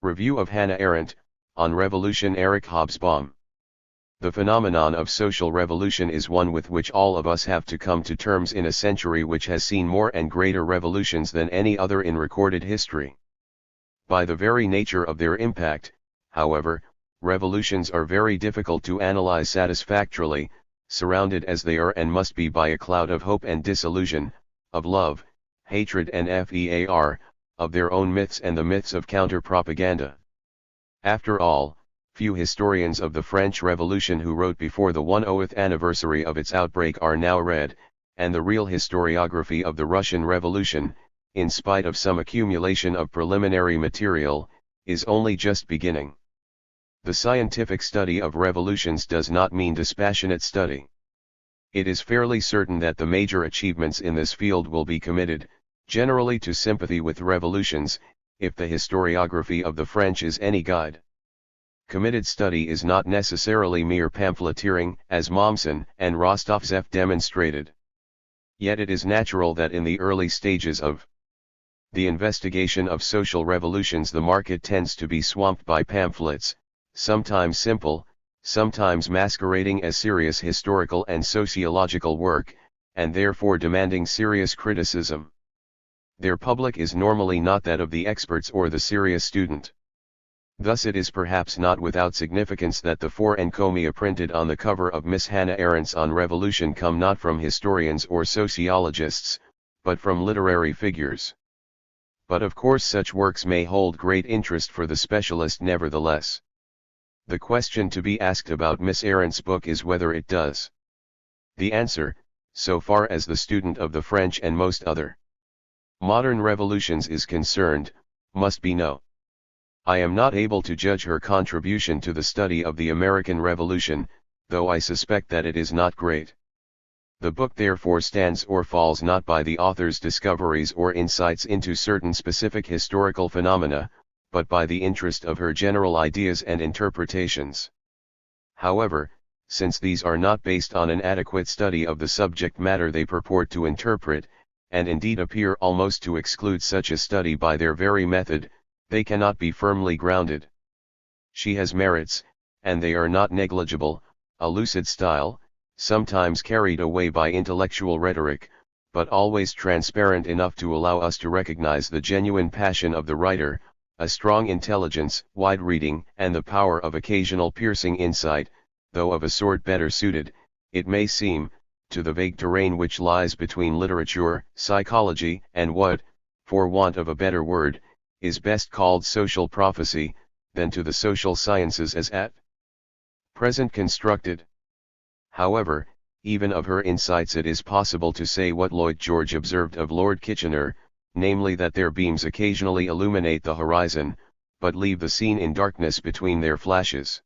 Review of Hannah Arendt, on Revolution. Erich Hobsbawm. The phenomenon of social revolution is one with which all of us have to come to terms in a century which has seen more and greater revolutions than any other in recorded history. By the very nature of their impact, however, revolutions are very difficult to analyze satisfactorily, surrounded as they are and must be by a cloud of hope and disillusion, of love, hatred and fear, of their own myths and the myths of counter-propaganda. After all, few historians of the French Revolution who wrote before the 100th anniversary of its outbreak are now read, and the real historiography of the Russian Revolution, in spite of some accumulation of preliminary material, is only just beginning. The scientific study of revolutions does not mean dispassionate study. It is fairly certain that the major achievements in this field will be committed, generally to sympathy with revolutions, if the historiography of the French is any guide. Committed study is not necessarily mere pamphleteering, as Mommsen and Rostovtsev demonstrated. Yet it is natural that in the early stages of the investigation of social revolutions the market tends to be swamped by pamphlets, sometimes simple, sometimes masquerading as serious historical and sociological work, and therefore demanding serious criticism. Their public is normally not that of the experts or the serious student. Thus it is perhaps not without significance that the four encomia printed on the cover of Miss Hannah Arendt's On Revolution come not from historians or sociologists, but from literary figures. But of course such works may hold great interest for the specialist nevertheless. The question to be asked about Miss Arendt's book is whether it does. The answer, so far as the student of the French and most other modern revolutions is concerned, must be no. I am not able to judge her contribution to the study of the American Revolution, though I suspect that it is not great. The book therefore stands or falls not by the author's discoveries or insights into certain specific historical phenomena, but by the interest of her general ideas and interpretations. However, since these are not based on an adequate study of the subject matter they purport to interpret, and indeed appear almost to exclude such a study by their very method, they cannot be firmly grounded. She has merits, and they are not negligible, a lucid style, sometimes carried away by intellectual rhetoric, but always transparent enough to allow us to recognize the genuine passion of the writer, a strong intelligence, wide reading, and the power of occasional piercing insight, though of a sort better suited, it may seem, to the vague terrain which lies between literature, psychology, and what, for want of a better word, is best called social prophecy, than to the social sciences as at present constructed. However, even of her insights it is possible to say what Lloyd George observed of Lord Kitchener, namely that their beams occasionally illuminate the horizon, but leave the scene in darkness between their flashes.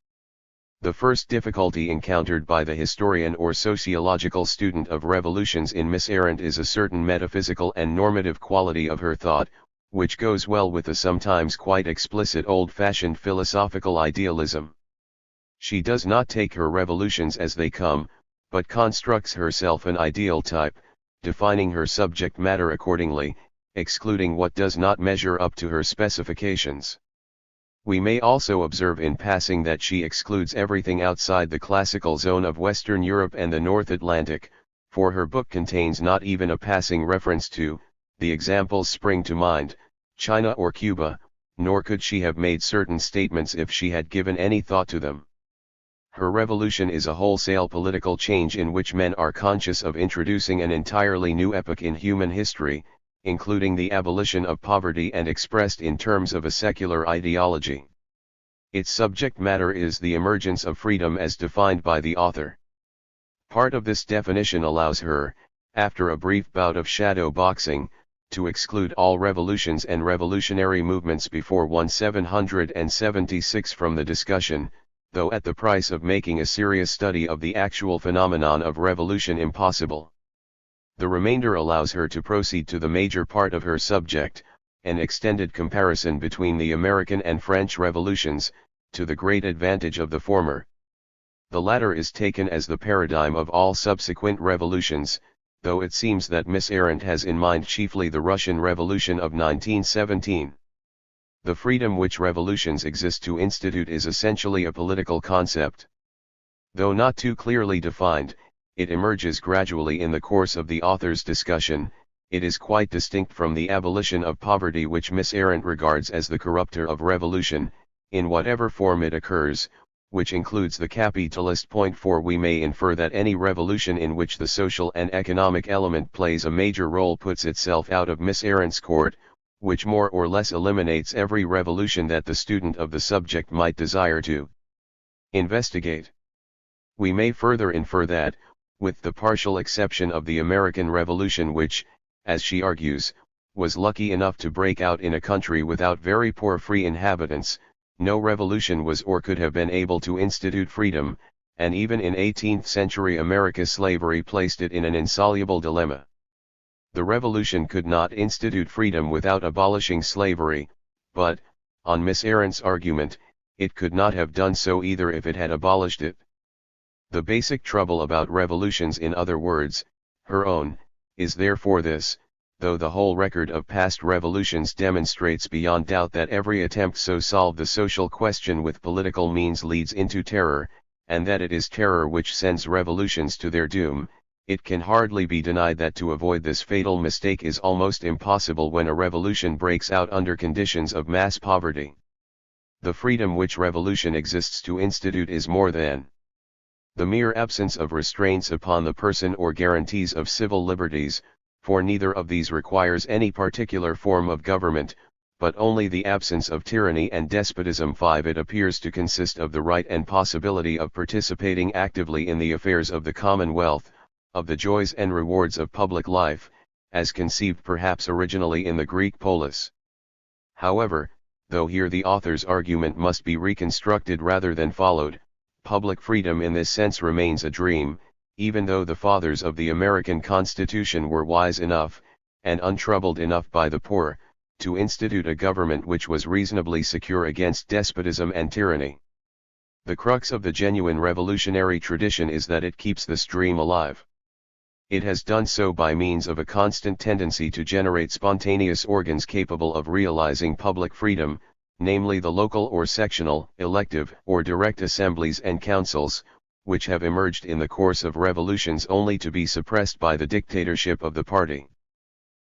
The first difficulty encountered by the historian or sociological student of revolutions in Miss Arendt is a certain metaphysical and normative quality of her thought, which goes well with the sometimes quite explicit old-fashioned philosophical idealism. She does not take her revolutions as they come, but constructs herself an ideal type, defining her subject matter accordingly, excluding what does not measure up to her specifications. We may also observe in passing that she excludes everything outside the classical zone of Western Europe and the North Atlantic, for her book contains not even a passing reference to, the examples spring to mind, China or Cuba, nor could she have made certain statements if she had given any thought to them. Her revolution is a wholesale political change in which men are conscious of introducing an entirely new epoch in human history, including the abolition of poverty and expressed in terms of a secular ideology. Its subject matter is the emergence of freedom as defined by the author. Part of this definition allows her, after a brief bout of shadow boxing, to exclude all revolutions and revolutionary movements before 1776 from the discussion, though at the price of making a serious study of the actual phenomenon of revolution impossible. The remainder allows her to proceed to the major part of her subject, an extended comparison between the American and French revolutions, to the great advantage of the former. The latter is taken as the paradigm of all subsequent revolutions, though it seems that Miss Arendt has in mind chiefly the Russian Revolution of 1917. The freedom which revolutions exist to institute is essentially a political concept. Though not too clearly defined, it emerges gradually in the course of the author's discussion. It is quite distinct from the abolition of poverty which Miss Arendt regards as the corrupter of revolution, in whatever form it occurs, which includes the capitalist point. For we may infer that any revolution in which the social and economic element plays a major role puts itself out of Miss Arendt's court, which more or less eliminates every revolution that the student of the subject might desire to investigate. We may further infer that, with the partial exception of the American Revolution which, as she argues, was lucky enough to break out in a country without very poor free inhabitants, no revolution was or could have been able to institute freedom, and even in 18th century America slavery placed it in an insoluble dilemma. The revolution could not institute freedom without abolishing slavery, but, on Miss Arendt's argument, it could not have done so either if it had abolished it. The basic trouble about revolutions, in other words, her own, is therefore this: though the whole record of past revolutions demonstrates beyond doubt that every attempt so solve the social question with political means leads into terror, and that it is terror which sends revolutions to their doom, it can hardly be denied that to avoid this fatal mistake is almost impossible when a revolution breaks out under conditions of mass poverty. The freedom which revolution exists to institute is more than the mere absence of restraints upon the person or guarantees of civil liberties, for neither of these requires any particular form of government, but only the absence of tyranny and despotism. 5. It appears to consist of the right and possibility of participating actively in the affairs of the commonwealth, of the joys and rewards of public life, as conceived perhaps originally in the Greek polis. However, though here the author's argument must be reconstructed rather than followed, public freedom in this sense remains a dream, even though the fathers of the American Constitution were wise enough, and untroubled enough by the poor, to institute a government which was reasonably secure against despotism and tyranny. The crux of the genuine revolutionary tradition is that it keeps this dream alive. It has done so by means of a constant tendency to generate spontaneous organs capable of realizing public freedom, namely the local or sectional, elective or direct assemblies and councils, which have emerged in the course of revolutions only to be suppressed by the dictatorship of the party.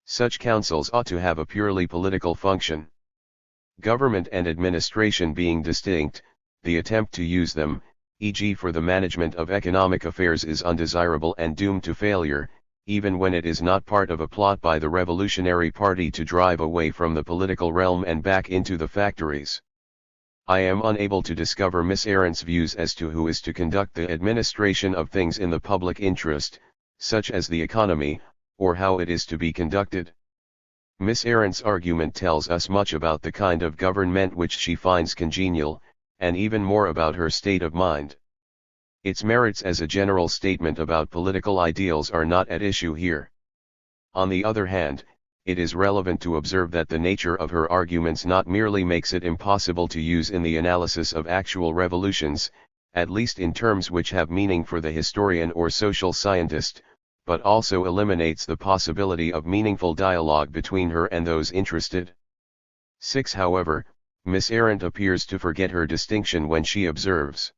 Such councils ought to have a purely political function. Government and administration being distinct, the attempt to use them, e.g. for the management of economic affairs, is undesirable and doomed to failure, even when it is not part of a plot by the revolutionary party to drive away from the political realm and back into the factories. I am unable to discover Miss Arendt's views as to who is to conduct the administration of things in the public interest, such as the economy, or how it is to be conducted. Miss Arendt's argument tells us much about the kind of government which she finds congenial, and even more about her state of mind. Its merits as a general statement about political ideals are not at issue here. On the other hand, it is relevant to observe that the nature of her arguments not merely makes it impossible to use in the analysis of actual revolutions, at least in terms which have meaning for the historian or social scientist, but also eliminates the possibility of meaningful dialogue between her and those interested. 6. However, Miss Arendt appears to forget her distinction when she observes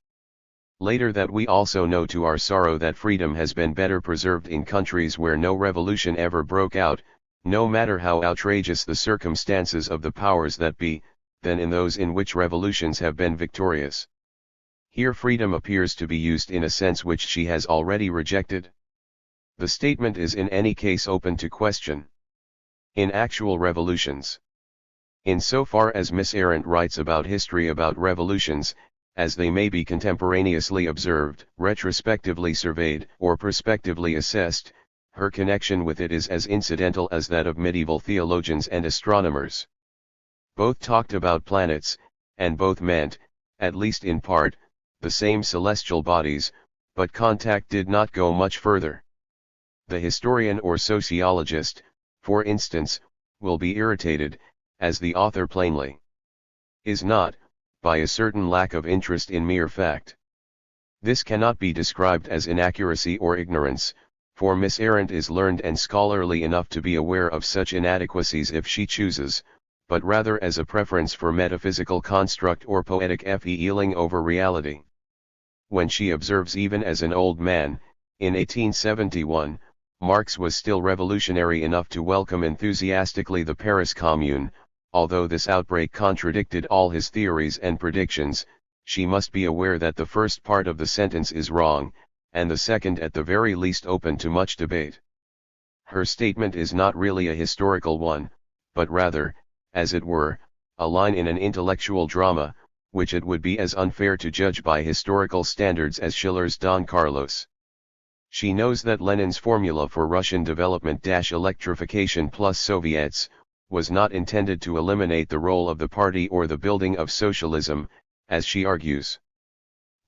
later that we also know to our sorrow that freedom has been better preserved in countries where no revolution ever broke out, no matter how outrageous the circumstances of the powers that be, than in those in which revolutions have been victorious. Here freedom appears to be used in a sense which she has already rejected. The statement is in any case open to question. In actual revolutions, in so far as Miss Arendt writes about history about revolutions, as they may be contemporaneously observed, retrospectively surveyed, or prospectively assessed, her connection with it is as incidental as that of medieval theologians and astronomers. Both talked about planets, and both meant, at least in part, the same celestial bodies, but contact did not go much further. The historian or sociologist, for instance, will be irritated, as the author plainly is not, by a certain lack of interest in mere fact. This cannot be described as inaccuracy or ignorance, for Miss Arendt is learned and scholarly enough to be aware of such inadequacies if she chooses, but rather as a preference for metaphysical construct or poetic feeling over reality. When she observes even as an old man, in 1871, Marx was still revolutionary enough to welcome enthusiastically the Paris Commune, although this outbreak contradicted all his theories and predictions, she must be aware that the first part of the sentence is wrong, and the second at the very least open to much debate. Her statement is not really a historical one, but rather, as it were, a line in an intellectual drama, which it would be as unfair to judge by historical standards as Schiller's Don Carlos. She knows that Lenin's formula for Russian development-electrification plus Soviets, was not intended to eliminate the role of the party or the building of socialism, as she argues.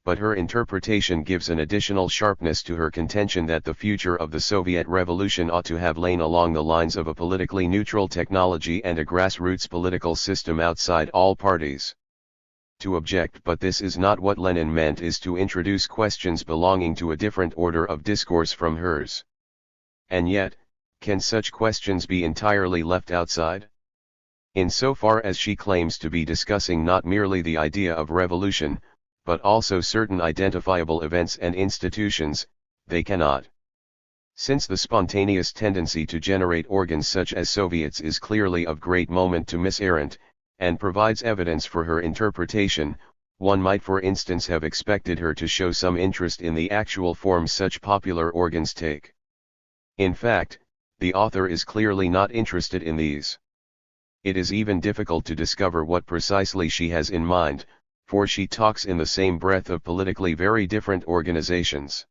But her interpretation gives an additional sharpness to her contention that the future of the Soviet revolution ought to have lain along the lines of a politically neutral technology and a grassroots political system outside all parties. To object "but this is not what Lenin meant" is to introduce questions belonging to a different order of discourse from hers. And yet, can such questions be entirely left outside? Insofar as she claims to be discussing not merely the idea of revolution, but also certain identifiable events and institutions, they cannot. Since the spontaneous tendency to generate organs such as Soviets is clearly of great moment to Miss Arendt, and provides evidence for her interpretation, one might for instance have expected her to show some interest in the actual form such popular organs take. In fact, the author is clearly not interested in these. It is even difficult to discover what precisely she has in mind, for she talks in the same breath of politically very different organizations.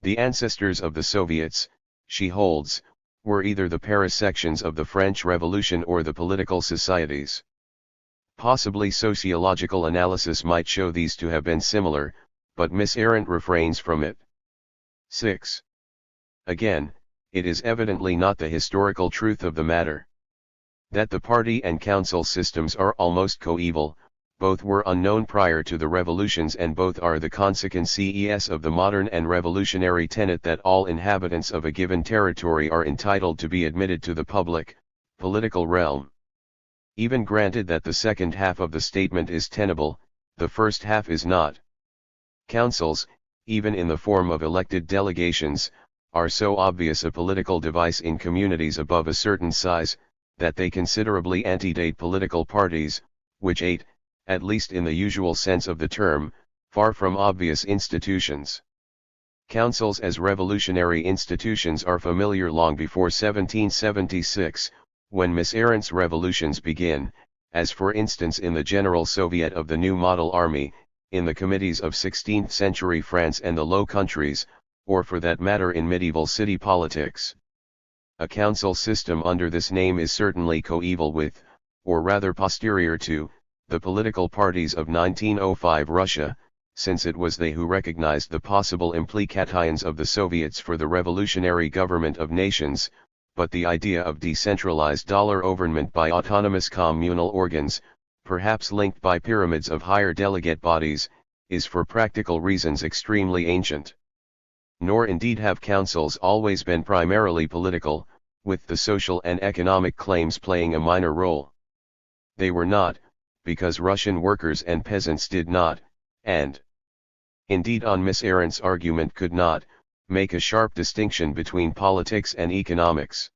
The ancestors of the Soviets, she holds, were either the Paris sections of the French Revolution or the political societies. Possibly sociological analysis might show these to have been similar, but Miss Arendt refrains from it. 6. Again, it is evidently not the historical truth of the matter. That the party and council systems are almost coeval, both were unknown prior to the revolutions and both are the consequences of the modern and revolutionary tenet that all inhabitants of a given territory are entitled to be admitted to the public, political realm. Even granted that the second half of the statement is tenable, the first half is not. Councils, even in the form of elected delegations, are so obvious a political device in communities above a certain size, that they considerably antedate political parties, which at least in the usual sense of the term, far from obvious institutions. Councils as revolutionary institutions are familiar long before 1776, when Miss Arendt's revolutions begin, as for instance in the General Soviet of the New Model Army, in the committees of 16th-century France and the Low Countries, or for that matter in medieval city politics. A council system under this name is certainly coeval with, or rather posterior to, the political parties of 1905 Russia, since it was they who recognized the possible implications of the Soviets for the revolutionary government of nations, but the idea of decentralized government by autonomous communal organs, perhaps linked by pyramids of higher delegate bodies, is for practical reasons extremely ancient. Nor indeed have councils always been primarily political, with the social and economic claims playing a minor role. They were not, because Russian workers and peasants did not, and indeed on Miss Arendt's argument could not, make a sharp distinction between politics and economics.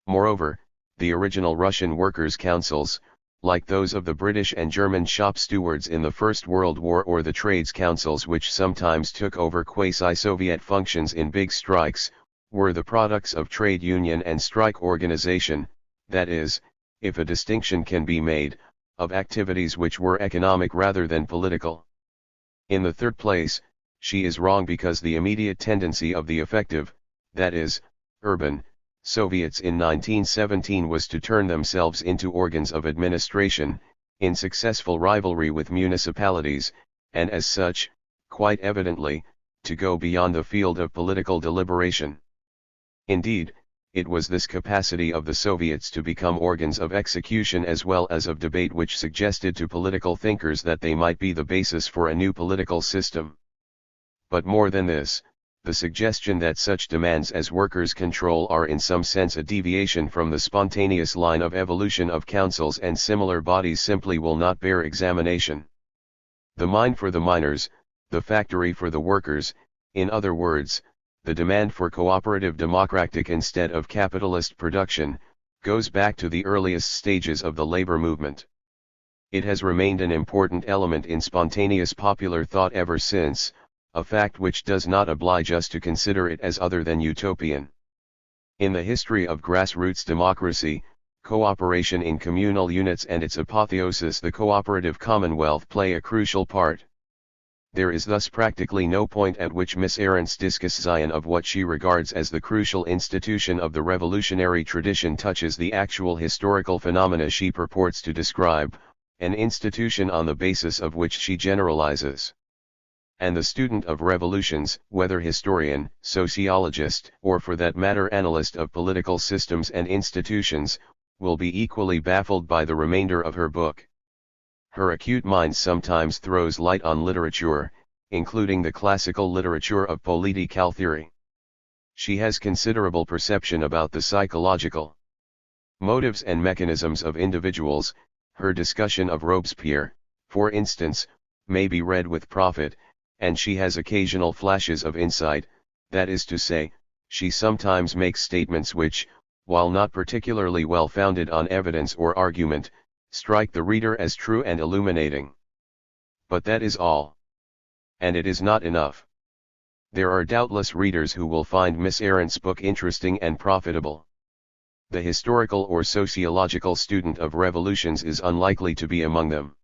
Moreover, the original Russian workers' councils, like those of the British and German shop stewards in the First World War or the trades councils which sometimes took over quasi-Soviet functions in big strikes, were the products of trade union and strike organization, that is, if a distinction can be made, of activities which were economic rather than political. In the third place, she is wrong because the immediate tendency of the effective, that is, urban, Soviets in 1917 was to turn themselves into organs of administration, in successful rivalry with municipalities, and as such, quite evidently, to go beyond the field of political deliberation. Indeed, it was this capacity of the Soviets to become organs of execution as well as of debate which suggested to political thinkers that they might be the basis for a new political system. But more than this, the suggestion that such demands as workers' control are in some sense a deviation from the spontaneous line of evolution of councils and similar bodies simply will not bear examination. The mine for the miners, the factory for the workers, in other words, the demand for cooperative democratic instead of capitalist production, goes back to the earliest stages of the labor movement. It has remained an important element in spontaneous popular thought ever since, a fact which does not oblige us to consider it as other than utopian. In the history of grassroots democracy, cooperation in communal units and its apotheosis the cooperative commonwealth play a crucial part. There is thus practically no point at which Miss Arendt's discussion of what she regards as the crucial institution of the revolutionary tradition touches the actual historical phenomena she purports to describe, an institution on the basis of which she generalizes. And the student of revolutions, whether historian, sociologist, or for that matter analyst of political systems and institutions, will be equally baffled by the remainder of her book. Her acute mind sometimes throws light on literature, including the classical literature of political theory. She has considerable perception about the psychological motives and mechanisms of individuals. Her discussion of Robespierre, for instance, may be read with profit, and she has occasional flashes of insight, that is to say, she sometimes makes statements which, while not particularly well founded on evidence or argument, strike the reader as true and illuminating. But that is all. And it is not enough. There are doubtless readers who will find Miss Arendt's book interesting and profitable. The historical or sociological student of revolutions is unlikely to be among them.